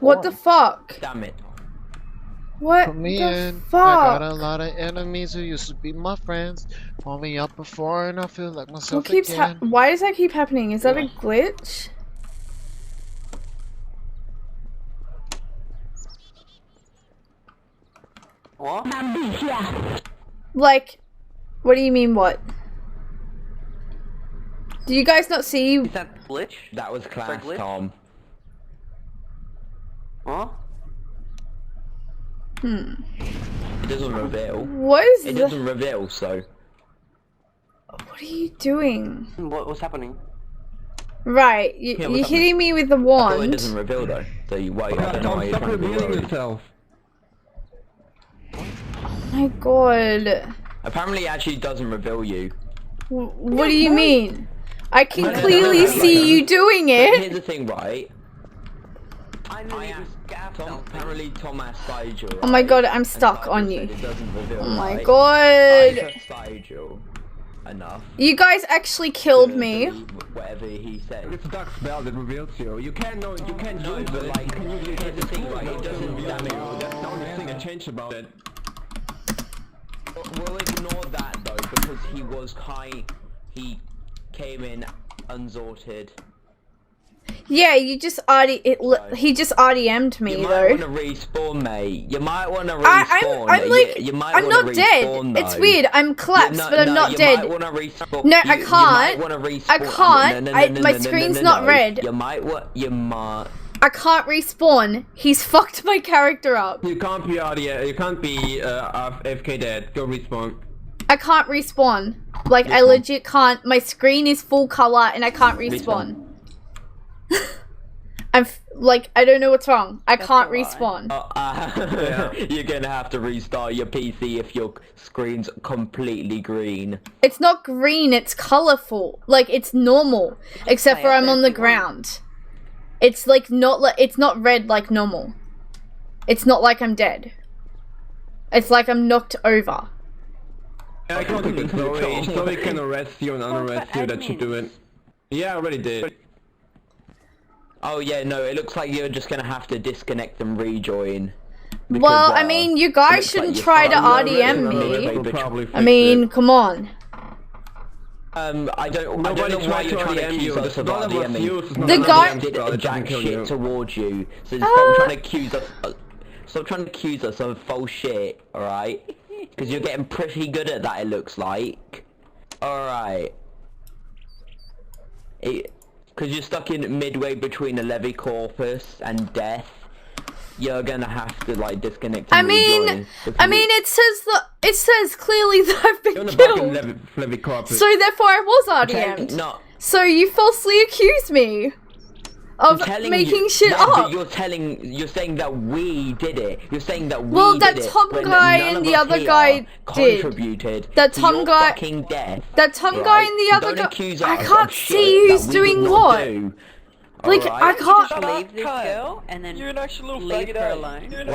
What the fuck? Damn it. What Put me the in. fuck? I got a lot of enemies who used to be my friends. Pull me up before and I feel like myself again. Why does that keep happening? Is that a glitch? What? Like, what do you mean what? Do you guys not see? Is that glitch? That was class, glitch? Tom. Huh? It doesn't reveal. What is It the- doesn't reveal, so. What are you doing? What's happening? Right, Yeah, you're what's hitting me with the Oh, it wand. doesn't reveal though. So you wait. I don't know why you're Stop trying to be revealing worried. yourself. Oh my god. Apparently, it actually doesn't reveal you. What do you mean? I can clearly see you doing So it. here's the thing, right? I Apparently, Tom has Sigil. Oh my right? god, I'm And stuck Sigil on said you. It doesn't reveal, Oh my right? I god. trust Sigil enough. You guys actually killed to me. believe Whatever he says. It's a dark spell that reveals you. You can't know. You can't use but it. like, here's the thing, right? It doesn't reveal damn you. it. That's the only thing I changed about it. We'll ignore that though, because he came in unsorted. Yeah, you just he just RDM'd me You might though. want to respawn, mate. You might want to respawn. I'm like, you might I'm wanna not dead. respawn, It's though. weird. I'm collapsed, but I'm not you dead. Might wanna respawn. No, I You might can't. wanna respawn. I can't. My screen's not red. You might. I can't respawn. He's fucked my character up. You can't be you can't be AFK dead. Go respawn. I can't respawn. Like, I legit can't. My screen is full color and I can't respawn. Like, I don't know what's wrong. I can't respawn. You're gonna have to restart your PC if your screen's completely green. It's not green, it's colorful. Like, it's normal. Except for I'm on the ground. It's like it's not red like normal. It's not like I'm dead. It's like I'm knocked over. I can't do it. Zoe can arrest you and unarrest you. That should do it. Yeah, I already did. Oh yeah, no, it looks like you're just gonna have to disconnect and rejoin. Because, Well, I mean, you guys shouldn't try to RDM me. I mean, come on. I don't know Nobody why tried you're to trying to RDM accuse you. us of None of us RDMing. used The guy- did it jack kill shit you. towards you, so stop trying to accuse us. Stop trying to accuse us of false shit, alright? Because you're getting pretty good at that, it looks like. Alright. Because you're stuck in midway between a Levi Corpus and death. You're gonna have to like disconnect. And rejoin, it says clearly that I've been You're on the back killed. of Levi Corpus. So therefore I was RDM'd. No. So you falsely accused me of making shit up. But you're saying that we did it. You're saying that we Well, did that it. Tom when guy none and of the us other here guy did. contributed That to Tom your guy- fucking death. That Tom guy right? and the So other don't guy. accuse I us can't of see shit who's that we doing did not what. do. Like, Alright? I can't. Just leave this girl and then You're an actual little leave faggot, her eh? alone. You're an